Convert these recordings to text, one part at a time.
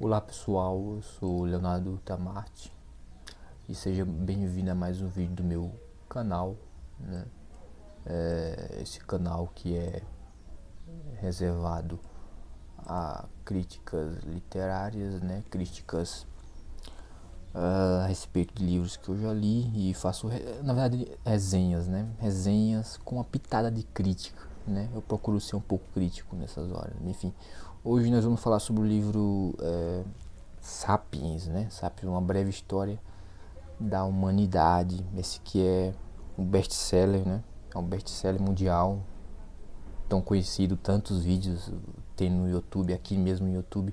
Olá pessoal, eu sou Leonardo Tamarte e seja bem-vindo a mais um vídeo do meu canal, né? Esse canal que é reservado a críticas literárias, né? Críticas a respeito de livros que eu já li e faço, na verdade, resenhas, né? Resenhas com uma pitada de crítica, né? Eu procuro ser um pouco crítico nessas horas. Enfim, hoje nós vamos falar sobre o livro Sapiens, né? Sapiens, uma breve história da humanidade. Esse que é um best-seller, né? É um best-seller mundial, tão conhecido, tantos vídeos tem no YouTube, aqui mesmo no YouTube,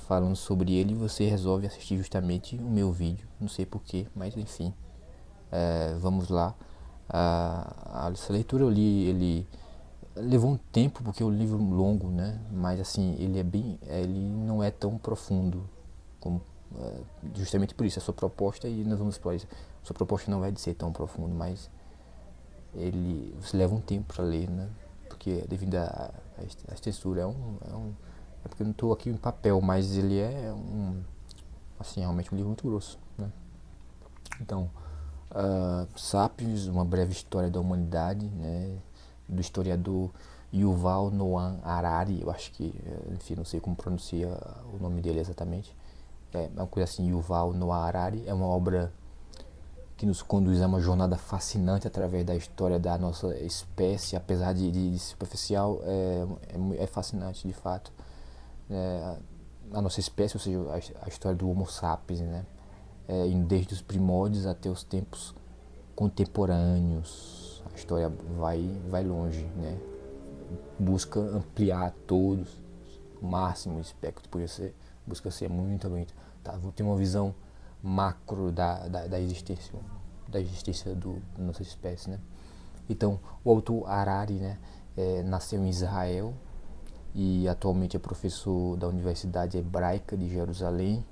falando sobre ele, e você resolve assistir justamente o meu vídeo. Não sei porquê, mas enfim, vamos lá. Essa leitura eu li, ele levou um tempo porque é um livro longo, né? Mas assim, ele não é tão profundo como, justamente por isso a sua proposta, e nós vamos explorar isso. A sua proposta não vai ser tão profundo, mas você leva um tempo para ler, né? Porque devido a textura é porque eu não estou aqui em papel, mas ele é assim, realmente um livro muito grosso, né? Então, Sapiens, uma breve história da humanidade, né? Do historiador Yuval Noah Harari, eu acho que, enfim, não sei como pronuncia o nome dele exatamente. É uma coisa assim, Yuval Noah Harari. É uma obra que nos conduz a uma jornada fascinante através da história da nossa espécie, apesar de superficial, é fascinante de fato. A nossa espécie, ou seja, a história do Homo sapiens, né? Indo desde os primórdios até os tempos contemporâneos. A história vai longe, né? Busca ampliar todos o máximo espectro que podia ser, busca ser muito, tá? Vou ter uma visão macro da existência da nossa espécie, né? Então, o autor Harari, né, nasceu em Israel e atualmente é professor da Universidade Hebraica de Jerusalém.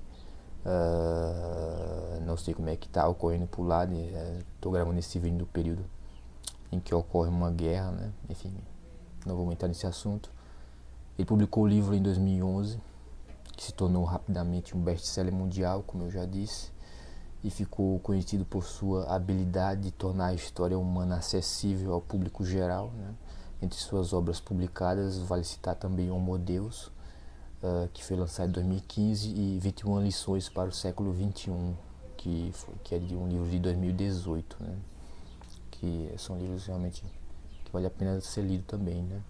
Não sei como é que está ocorrendo por lá, né? Estou gravando esse vídeo no período em que ocorre uma guerra, né? Enfim, não vou entrar nesse assunto. Ele publicou o livro em 2011, que se tornou rapidamente um best-seller mundial, como eu já disse, e ficou conhecido por sua habilidade de tornar a história humana acessível ao público geral, né? Entre suas obras publicadas, vale citar também Homo Deus, que foi lançado em 2015, e 21 lições para o século XXI, que é de um livro de 2018, né? Que são livros realmente que vale a pena ser lido também, né?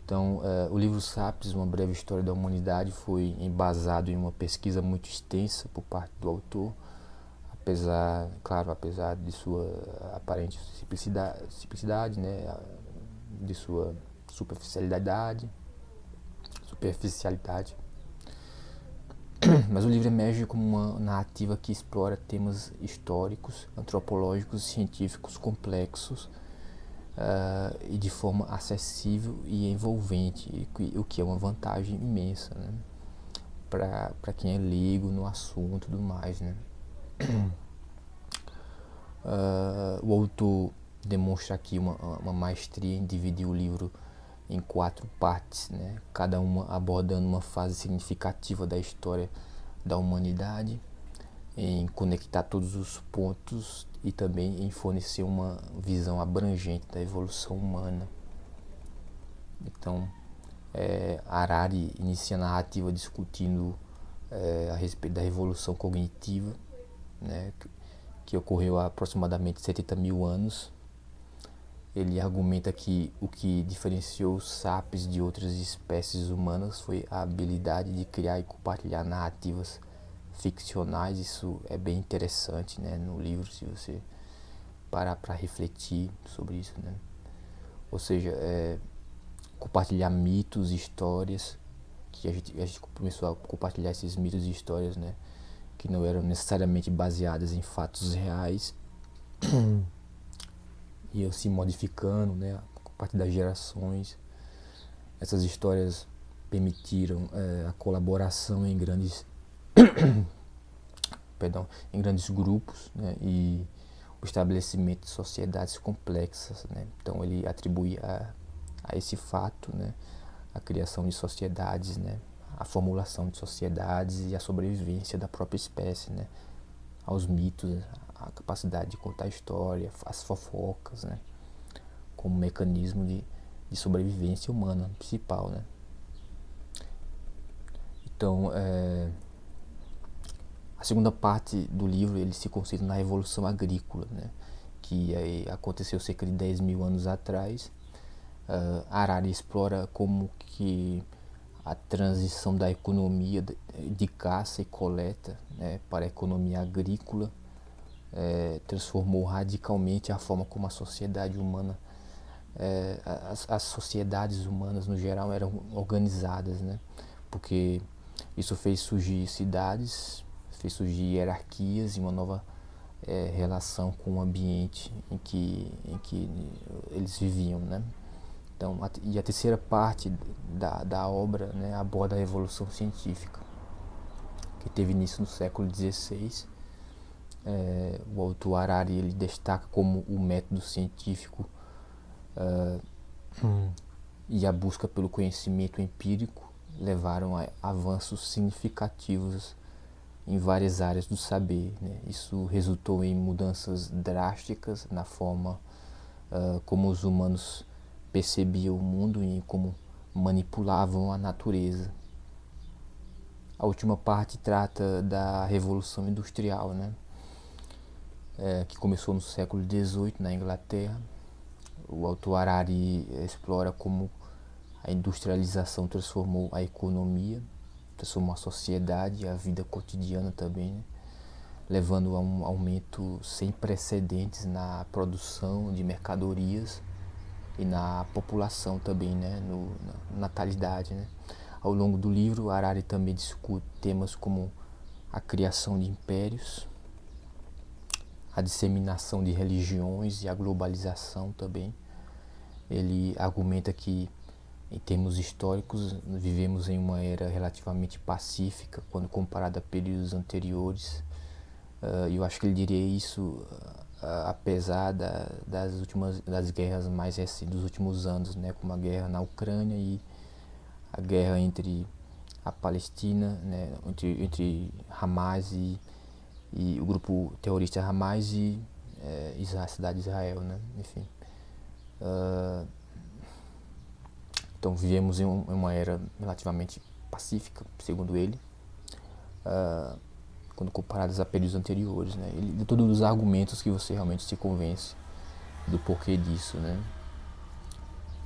Então, o livro Sapiens, uma breve história da humanidade, foi embasado em uma pesquisa muito extensa por parte do autor, apesar de sua aparente simplicidade, né, de sua superficialidade, mas o livro emerge como uma narrativa que explora temas históricos, antropológicos e científicos complexos, e de forma acessível e envolvente, o que é uma vantagem imensa, né, para quem é leigo no assunto e tudo mais, né. O autor demonstra aqui uma maestria em dividir o livro em 4 partes, né, cada uma abordando uma fase significativa da história da humanidade, em conectar todos os pontos e também em fornecer uma visão abrangente da evolução humana. Então, Harari inicia a narrativa discutindo a respeito da revolução cognitiva, né, que ocorreu há aproximadamente 70 mil anos. Ele argumenta que o que diferenciou os sapiens de outras espécies humanas foi a habilidade de criar e compartilhar narrativas ficcionais. Isso é bem interessante, né, no livro, se você parar para refletir sobre isso, né? Ou seja, compartilhar mitos e histórias, que a gente começou a compartilhar esses mitos e histórias, né, que não eram necessariamente baseadas em fatos reais, iam se modificando, né, a partir das gerações. Essas histórias permitiram a colaboração em grandes grupos, né, e o estabelecimento de sociedades complexas, né. Então ele atribui a esse fato, né, a criação de sociedades, né, a formulação de sociedades e a sobrevivência da própria espécie, né? Aos mitos, a capacidade de contar história, as fofocas, né? Como mecanismo de sobrevivência humana principal, né? Então, a segunda parte do livro ele se concentra na Revolução Agrícola, né? Que aconteceu cerca de 10 mil anos atrás. Harari explora como que a transição da economia de caça e coleta, né, para a economia agrícola transformou radicalmente a forma como a sociedade humana, as sociedades humanas no geral eram organizadas, né? Porque isso fez surgir cidades, fez surgir hierarquias e uma nova relação com o ambiente em que eles viviam, né? Então, e a terceira parte da obra, né, aborda a Revolução Científica, que teve início no século XVI. O autor Harari ele destaca como o método científico e a busca pelo conhecimento empírico levaram a avanços significativos em várias áreas do saber, né? Isso resultou em mudanças drásticas na forma como os humanos percebiam o mundo e como manipulavam a natureza. A última parte trata da Revolução Industrial, né? Que começou no século XVIII na Inglaterra. O autor Harari explora como a industrialização transformou a economia, transformou a sociedade e a vida cotidiana também, né? Levando a um aumento sem precedentes na produção de mercadorias e na população também, né? Na natalidade, né? Ao longo do livro, Harari também discute temas como a criação de impérios, a disseminação de religiões e a globalização também. Ele argumenta que, em termos históricos, vivemos em uma era relativamente pacífica quando comparado a períodos anteriores. E eu acho que ele diria isso apesar das guerras mais recentes dos últimos anos, né, como a guerra na Ucrânia e a guerra entre a Palestina, né, entre Hamas e o grupo terrorista Hamas e a cidade de Israel, né, enfim. Então vivemos em uma era relativamente pacífica, segundo ele, quando comparados a períodos anteriores, né. Ele deu todos os argumentos que você realmente se convence do porquê disso, né.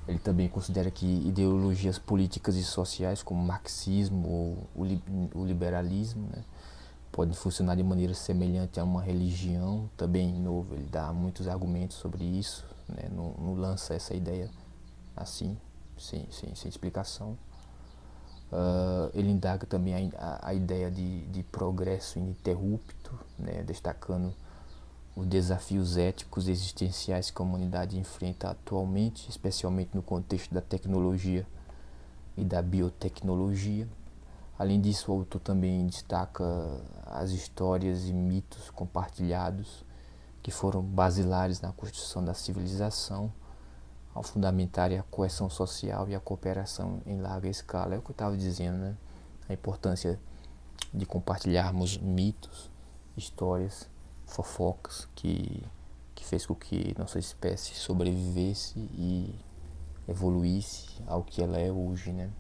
Ele também considera que ideologias políticas e sociais como o marxismo ou o liberalismo, né, podem funcionar de maneira semelhante a uma religião. Também, de novo, ele dá muitos argumentos sobre isso, né, não lança essa ideia assim, sem explicação. Ele indaga também a ideia de progresso ininterrupto, né, destacando os desafios éticos e existenciais que a humanidade enfrenta atualmente, especialmente no contexto da tecnologia e da biotecnologia. Além disso, o autor também destaca as histórias e mitos compartilhados que foram basilares na construção da civilização, ao fundamentar a coesão social e a cooperação em larga escala. É o que eu estava dizendo, né? A importância de compartilharmos mitos, histórias, fofocas que fez com que nossa espécie sobrevivesse e evoluísse ao que ela é hoje, né?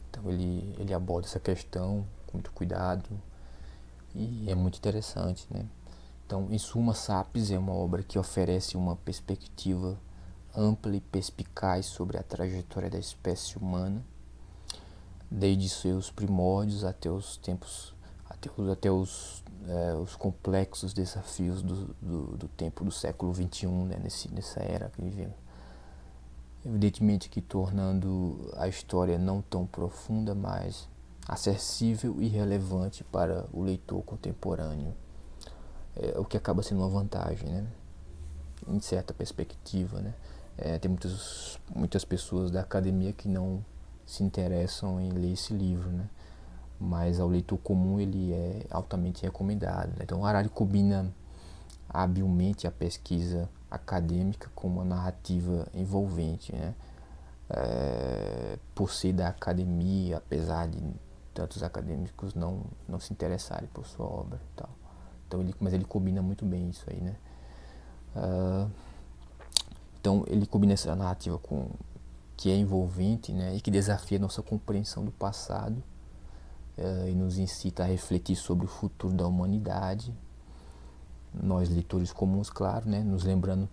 Então ele aborda essa questão com muito cuidado e é muito interessante, né? Então, em suma, Sapiens é uma obra que oferece uma perspectiva ampla e perspicaz sobre a trajetória da espécie humana, desde seus primórdios até os tempos, até os complexos desafios do tempo do século XXI, né, nessa era que vivemos. Evidentemente que tornando a história não tão profunda, mas acessível e relevante para o leitor contemporâneo, o que acaba sendo uma vantagem, né, em certa perspectiva, né. Tem muitas pessoas da academia que não se interessam em ler esse livro, né, mas ao leitor comum ele é altamente recomendado, né? Então Harari combina habilmente a pesquisa acadêmica com uma narrativa envolvente, né? por ser da academia, apesar de tantos acadêmicos não se interessarem por sua obra e tal. Então mas ele combina muito bem isso aí, né? Então ele combina essa narrativa que é envolvente, né, e que desafia a nossa compreensão do passado, e nos incita a refletir sobre o futuro da humanidade. Nós, leitores comuns, claro, né, nos lembrando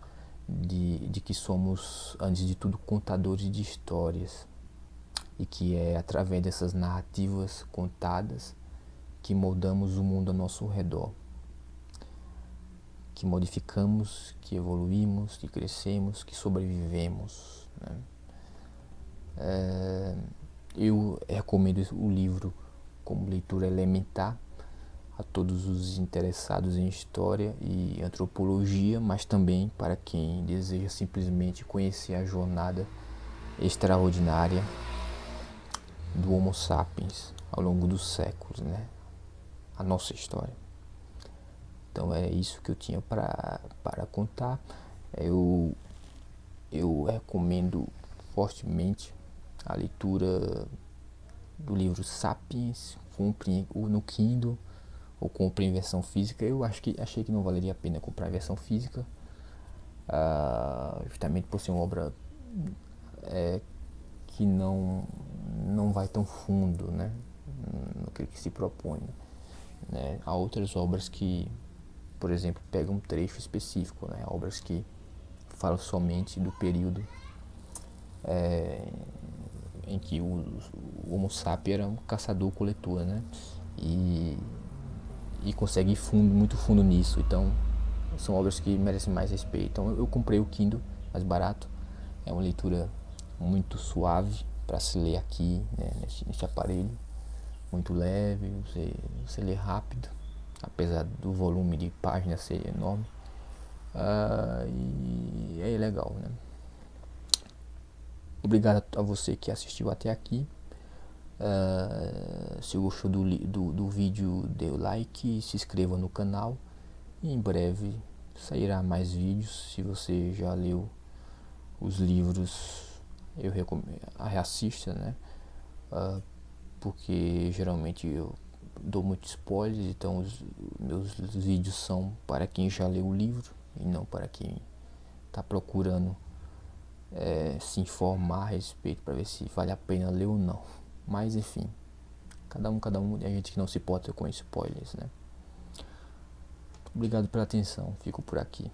de que somos, antes de tudo, contadores de histórias, e que é através dessas narrativas contadas que moldamos o mundo ao nosso redor, que modificamos, que evoluímos, que crescemos, que sobrevivemos, né? Eu recomendo o livro como leitura elementar a todos os interessados em história e antropologia, mas também para quem deseja simplesmente conhecer a jornada extraordinária do Homo sapiens ao longo dos séculos, né? A nossa história. Então é isso que eu tinha para contar. Eu recomendo fortemente a leitura do livro Sapiens. Compre no Kindle ou compre em versão física. Eu achei que não valeria a pena comprar em versão física, justamente por ser uma obra que não vai tão fundo, né, no que se propõe, né? Há outras obras que, por exemplo, pegam um trecho específico, né? Obras que falam somente do período em que o Homo sapiens era um caçador-coletor, né? E consegue ir muito fundo nisso. Então, são obras que merecem mais respeito. Então, eu comprei o Kindle mais barato. É uma leitura muito suave para se ler aqui, né, neste aparelho. Muito leve, você lê rápido, apesar do volume de páginas ser enorme. E é legal, né? Obrigado a você que assistiu até aqui. Se gostou do vídeo, dê o like, se inscreva no canal. E em breve sairá mais vídeos. Se você já leu os livros, eu recomendo a reassista, né? Porque geralmente eu dou muito spoilers, então os meus vídeos são para quem já leu o livro e não para quem está procurando se informar a respeito para ver se vale a pena ler ou não. Mas enfim, cada um, tem gente que não se importa com spoilers, né? Obrigado pela atenção, fico por aqui.